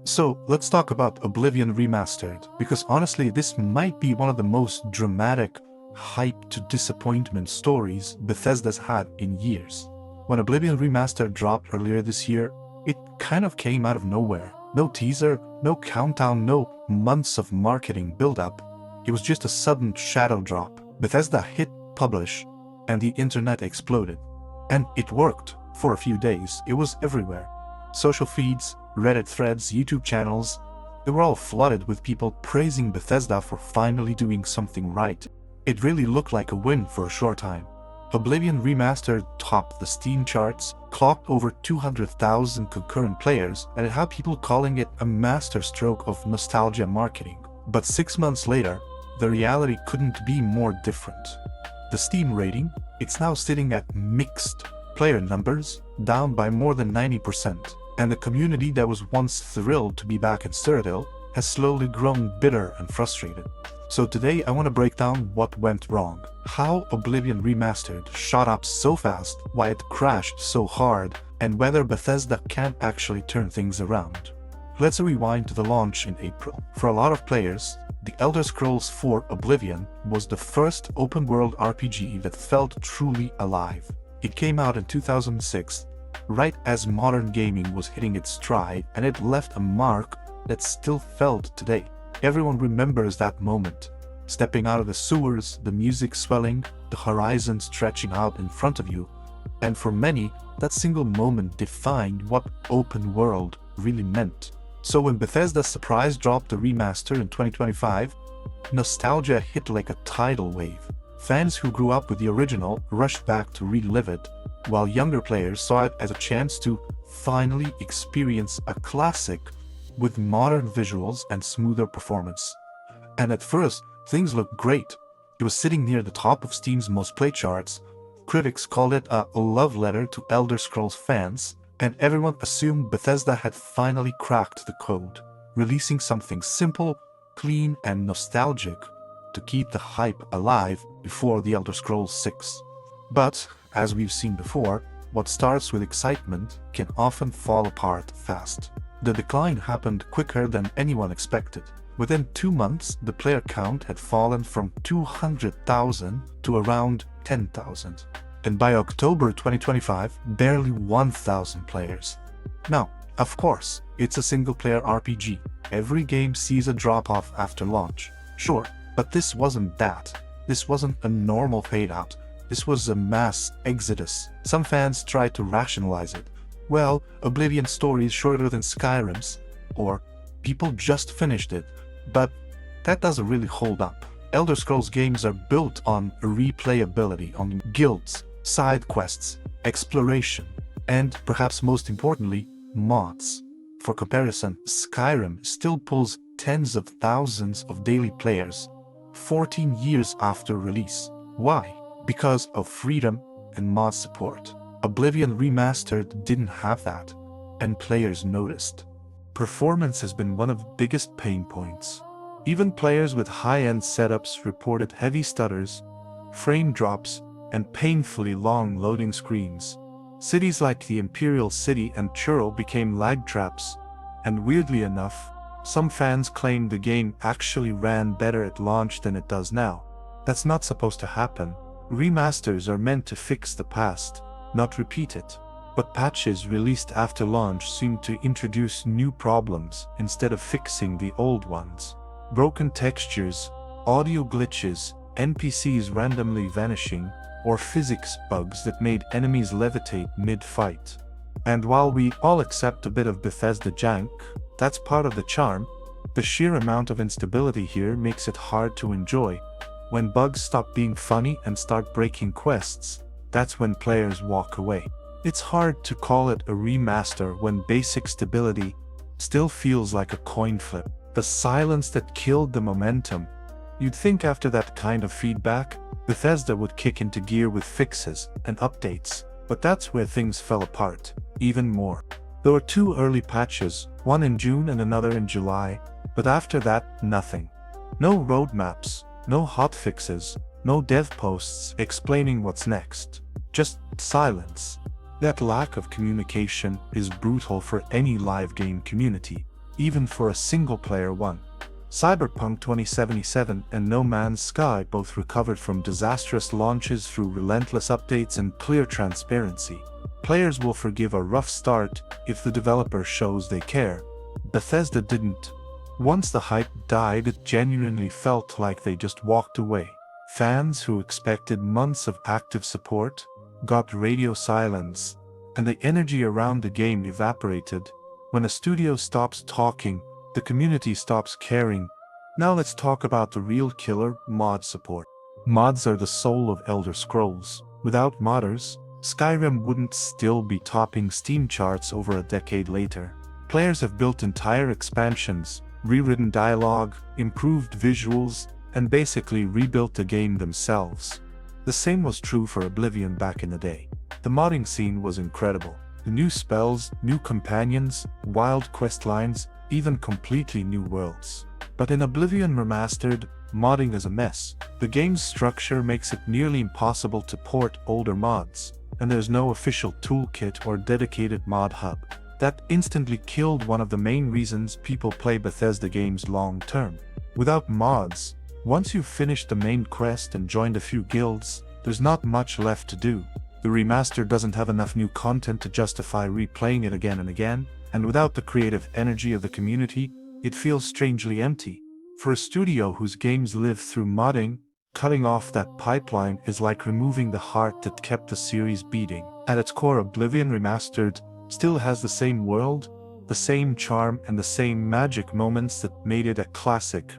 So let's talk about Oblivion Remastered, because honestly this might be one of the most dramatic hype to disappointment stories Bethesda's had in years. When Oblivion Remastered dropped earlier this year, it kind of came out of nowhere. No teaser, no countdown, no months of marketing build-up. It was just a sudden shadow drop. Bethesda hit publish, and the internet exploded. And it worked. For a few days, it was everywhere. Social feeds, Reddit threads, YouTube channels, they were all flooded with people praising Bethesda for finally doing something right. It really looked like a win for a short time. Oblivion Remastered topped the Steam charts, clocked over 200,000 concurrent players, and it had people calling it a masterstroke of nostalgia marketing. But 6 months later, the reality couldn't be more different. The Steam rating, it's now sitting at mixed. Player numbers, down by more than 90%. And the community that was once thrilled to be back in Cyrodiil has slowly grown bitter and frustrated. So today I want to break down what went wrong, how Oblivion Remastered shot up so fast, why it crashed so hard, and whether Bethesda can actually turn things around. Let's rewind to the launch in April. For a lot of players, The Elder Scrolls IV Oblivion was the first open-world RPG that felt truly alive. It came out in 2006, right as modern gaming was hitting its stride, and it left a mark that's still felt today. Everyone remembers that moment. Stepping out of the sewers, the music swelling, the horizon stretching out in front of you. And for many, that single moment defined what open world really meant. So when Bethesda surprise dropped the remaster in 2025, nostalgia hit like a tidal wave. Fans who grew up with the original rushed back to relive it, while younger players saw it as a chance to finally experience a classic with modern visuals and smoother performance. And at first, things looked great. It was sitting near the top of Steam's most played charts. Critics called it a love letter to Elder Scrolls fans, and everyone assumed Bethesda had finally cracked the code, releasing something simple, clean, and nostalgic to keep the hype alive before The Elder Scrolls VI. But, as we've seen before, what starts with excitement can often fall apart fast. The decline happened quicker than anyone expected. Within 2 months, the player count had fallen from 200,000 to around 10,000. And by October 2025, barely 1,000 players. Now, of course, it's a single-player RPG. Every game sees a drop-off after launch. Sure, but this wasn't that. This wasn't a normal fade-out. This was a mass exodus. Some fans tried to rationalize it. Well, Oblivion's story is shorter than Skyrim's, or people just finished it. But that doesn't really hold up. Elder Scrolls games are built on replayability, on guilds, side quests, exploration, and perhaps most importantly, mods. For comparison, Skyrim still pulls tens of thousands of daily players 14 years after release. Why? Because of freedom and mod support. Oblivion Remastered didn't have that, and players noticed. Performance has been one of the biggest pain points. Even players with high-end setups reported heavy stutters, frame drops, and painfully long loading screens. Cities like the Imperial City and Churro became lag traps, and weirdly enough, some fans claimed the game actually ran better at launch than it does now. That's not supposed to happen. Remasters are meant to fix the past, not repeat it. But patches released after launch seem to introduce new problems instead of fixing the old ones. Broken textures, audio glitches, NPCs randomly vanishing, or physics bugs that made enemies levitate mid-fight. And while we all accept a bit of Bethesda jank, that's part of the charm, the sheer amount of instability here makes it hard to enjoy. When bugs stop being funny and start breaking quests, that's when players walk away. It's hard to call it a remaster when basic stability still feels like a coin flip. The silence that killed the momentum. You'd think after that kind of feedback, Bethesda would kick into gear with fixes and updates, but that's where things fell apart, even more. There were 2 early patches, one in June and another in July, but after that, nothing. No roadmaps, no hotfixes, no dev posts explaining what's next. Just silence. That lack of communication is brutal for any live game community. even for a single-player one. Cyberpunk 2077 and No Man's Sky both recovered from disastrous launches through relentless updates and clear transparency. Players will forgive a rough start if the developer shows they care. Bethesda didn't. Once the hype died, it genuinely felt like they just walked away. Fans who expected months of active support got radio silence, and the energy around the game evaporated. When a studio stops talking, the community stops caring. Now let's talk about the real killer: mod support. Mods are the soul of Elder Scrolls. Without modders, Skyrim wouldn't still be topping Steam charts over a decade later. Players have built entire expansions, rewritten dialogue, improved visuals, and basically rebuilt the game themselves. The same was true for Oblivion back in the day. The modding scene was incredible. The new spells, new companions, wild quest lines, even completely new worlds. But in Oblivion Remastered, modding is a mess. The game's structure makes it nearly impossible to port older mods, and there's no official toolkit or dedicated mod hub. That instantly killed one of the main reasons people play Bethesda games long term. Without mods, once you've finished the main quest and joined a few guilds, there's not much left to do. The remaster doesn't have enough new content to justify replaying it again and again, and without the creative energy of the community, it feels strangely empty. For a studio whose games live through modding, cutting off that pipeline is like removing the heart that kept the series beating. At its core, Oblivion Remastered still has the same world, the same charm, and the same magic moments that made it a classic.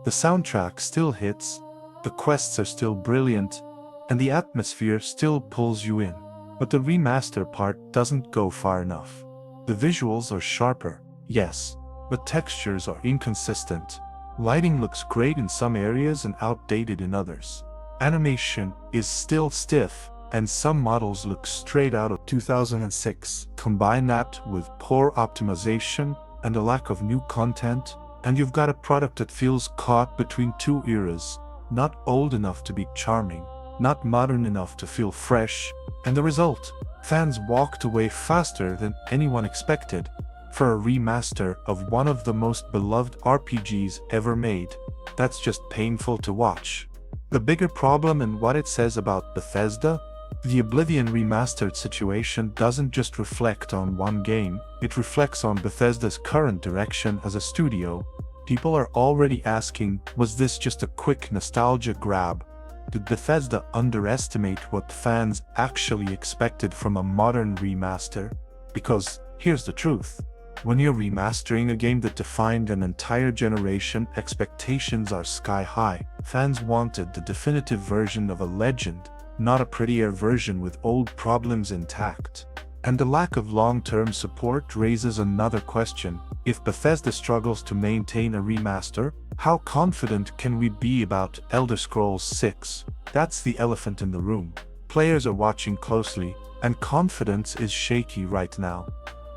The soundtrack still hits, the quests are still brilliant, and the atmosphere still pulls you in. But the remaster part doesn't go far enough. The visuals are sharper, yes, but textures are inconsistent. Lighting looks great in some areas and outdated in others. Animation is still stiff, and some models look straight out of 2006. Combine that with poor optimization and a lack of new content, and you've got a product that feels caught between two eras, not old enough to be charming, not modern enough to feel fresh, and the result? Fans walked away faster than anyone expected. For a remaster of one of the most beloved RPGs ever made, that's just painful to watch. The bigger problem and what it says about Bethesda? The Oblivion Remastered situation doesn't just reflect on one game, it reflects on Bethesda's current direction as a studio. People are already asking, was this just a quick nostalgia grab? Did Bethesda underestimate what fans actually expected from a modern remaster? Because here's the truth. When you're remastering a game that defined an entire generation, expectations are sky high. Fans wanted the definitive version of a legend, not a prettier version with old problems intact. And the lack of long-term support raises another question. If Bethesda struggles to maintain a remaster, how confident can we be about Elder Scrolls 6? That's the elephant in the room. Players are watching closely, and confidence is shaky right now.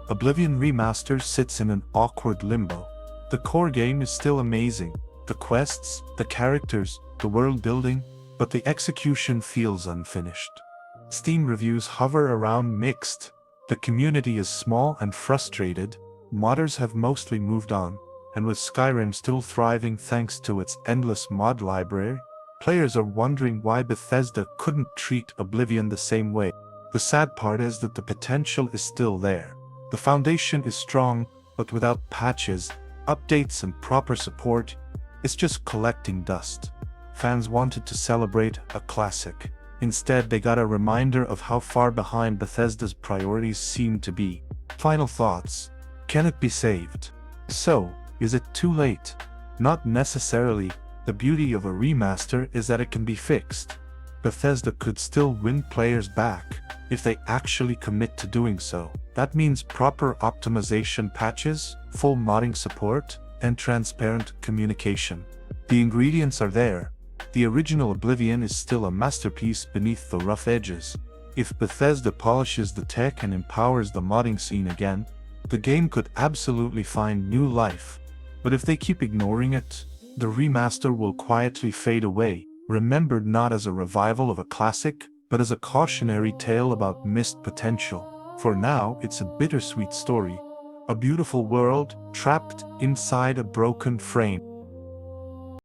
Oblivion Remastered sits in an awkward limbo. The core game is still amazing. The quests, the characters, the world building, but the execution feels unfinished. Steam reviews hover around mixed. The community is small and frustrated. Modders have mostly moved on, and with Skyrim still thriving thanks to its endless mod library, players are wondering why Bethesda couldn't treat Oblivion the same way. The sad part is that the potential is still there. The foundation is strong, but without patches, updates, and proper support, it's just collecting dust. Fans wanted to celebrate a classic. Instead, they got a reminder of how far behind Bethesda's priorities seem to be. Final thoughts. Can it be saved? So, is it too late? Not necessarily. The beauty of a remaster is that it can be fixed. Bethesda could still win players back if they actually commit to doing so. That means proper optimization patches, full modding support, and transparent communication. The ingredients are there. The original Oblivion is still a masterpiece beneath the rough edges. If Bethesda polishes the tech and empowers the modding scene again, the game could absolutely find new life. But if they keep ignoring it, the remaster will quietly fade away, remembered not as a revival of a classic, but as a cautionary tale about missed potential. For now, it's a bittersweet story, A beautiful world trapped inside a broken frame.